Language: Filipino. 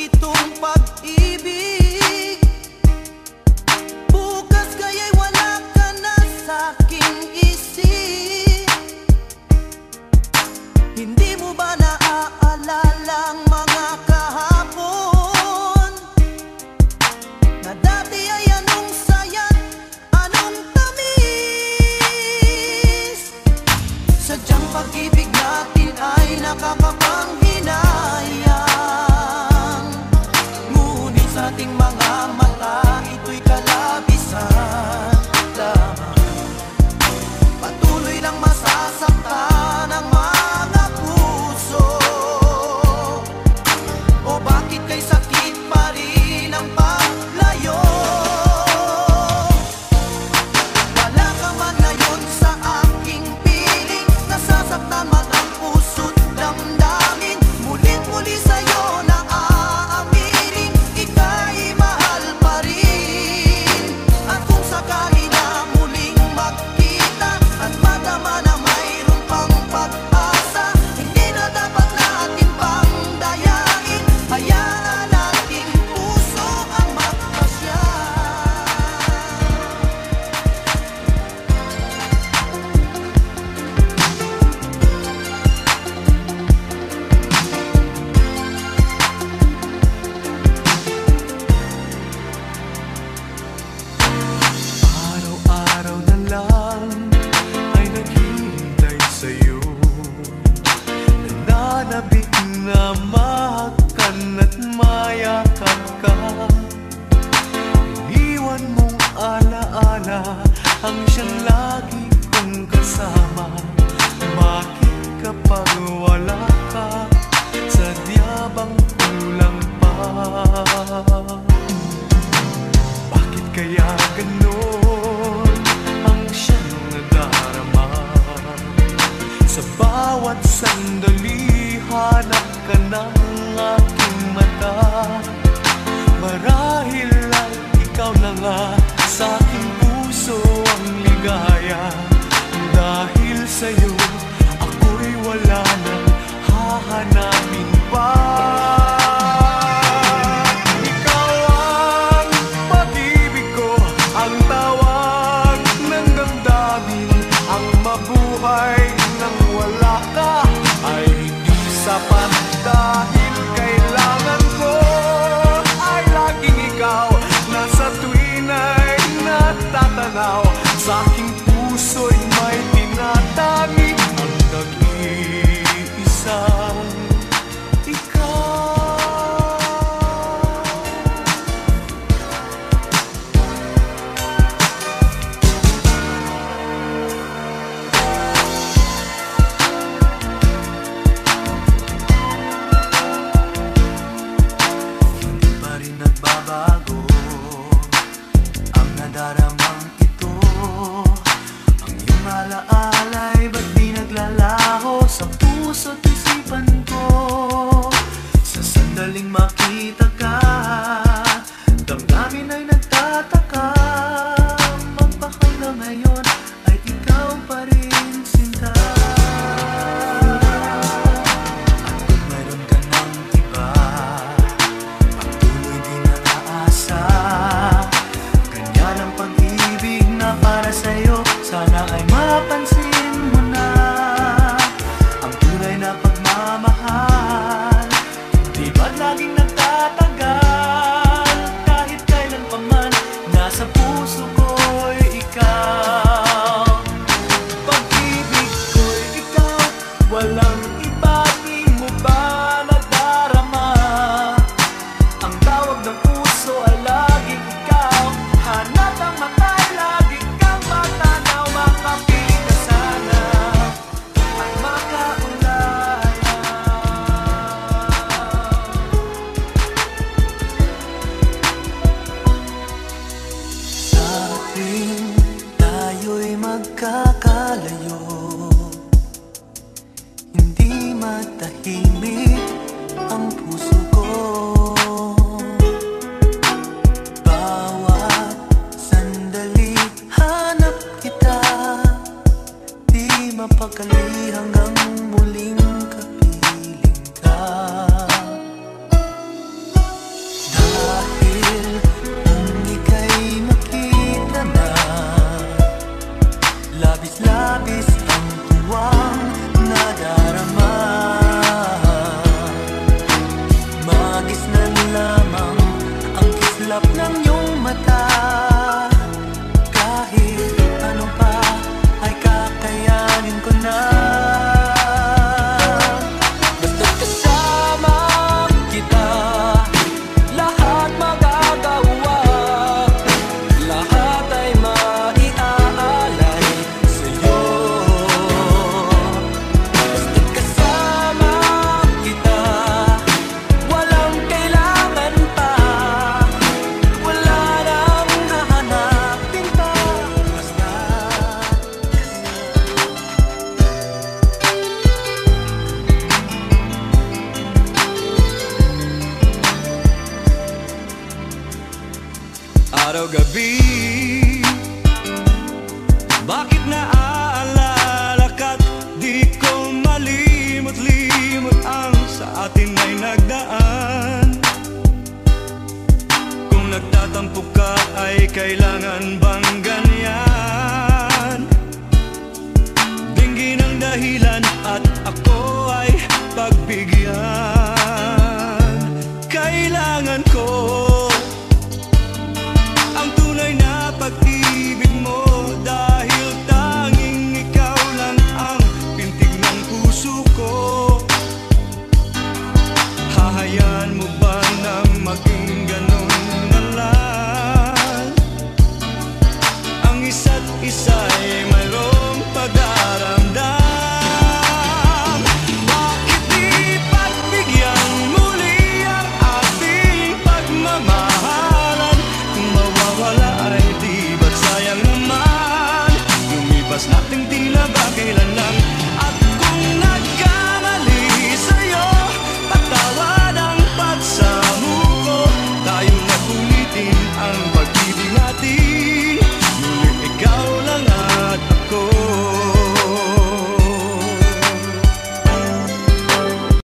itong pag-ibig. Bukas kaya'y wala ka na sa'king isip. Hindi mo ba naaalala ang mga kahapon na dati ay anong saya't anong tamis? Sadyang pag-ibig natin ay nakakapanghinayang, ngunit sa ating mga mata ito'y kalabisan lamang. Patuloy lang masasaktan ang mga puso. O bakit kay sakit pa rin ang paglayo? Wala ka man ngayon sa aking piling, nasasaktan man ang puso't damdamin. Mulit-muli sa'yo na aaminin, ika'y mahal pa rin. At kung sakali na muling magkita at madama na mayroon pang pag-asa, hindi na dapat natin pang dayain. Hayaan nating puso ang magpasya. Araw-araw na lang ay naghihintay sa'yo, nananabik na mahakan at mayakap ka. Iniwan mong alaala ang siyang lagi kong kasama. Bakit kapag wala ka, sadya bang kulang pa? Bakit kaya ganon ang siyang nadarama? Sa bawat sandali hanap ka ng aking mata. Marahil ay ikaw na nga sa aking puso ang ligaya. Dahil sa'yo ako'y wala nang hahanapin pa. Ikaw ang pag-ibig ko, ang tawag ng damdamin. Ang mabuhay nang wala ka ay hindi sapat, dahil kailangan ko ay laging ikaw. Nasa tuwin ay natatanaw, sa aking puso'y may tinatangi ang nag-iisang ikaw. Hindi pa rin nagbabago ang nadaramang ito. Ang iyong alaala'y ba't di naglalaho sa puso't isipan ko? Sa sandaling makita ka, damdamin ay nagtataka. Magpakala ngayon ay ikaw pa rin, sinta. At kung mayroon ka ng iba, patuloy din nag-aasa. Ganyan ang pag-ibig na para sa'yo, sana ay mapansin mo na. Ang tunay na pagmamahal, di ba't laging nagtatagal? araw-gabi. Bakit naaalala ka't di ko malimot-limot ang sa atin ay nagdaan? Kung nagtatampo ka ay kailangan bang ganyan? Dinggin ang dahilan at ako ay pagbigyan.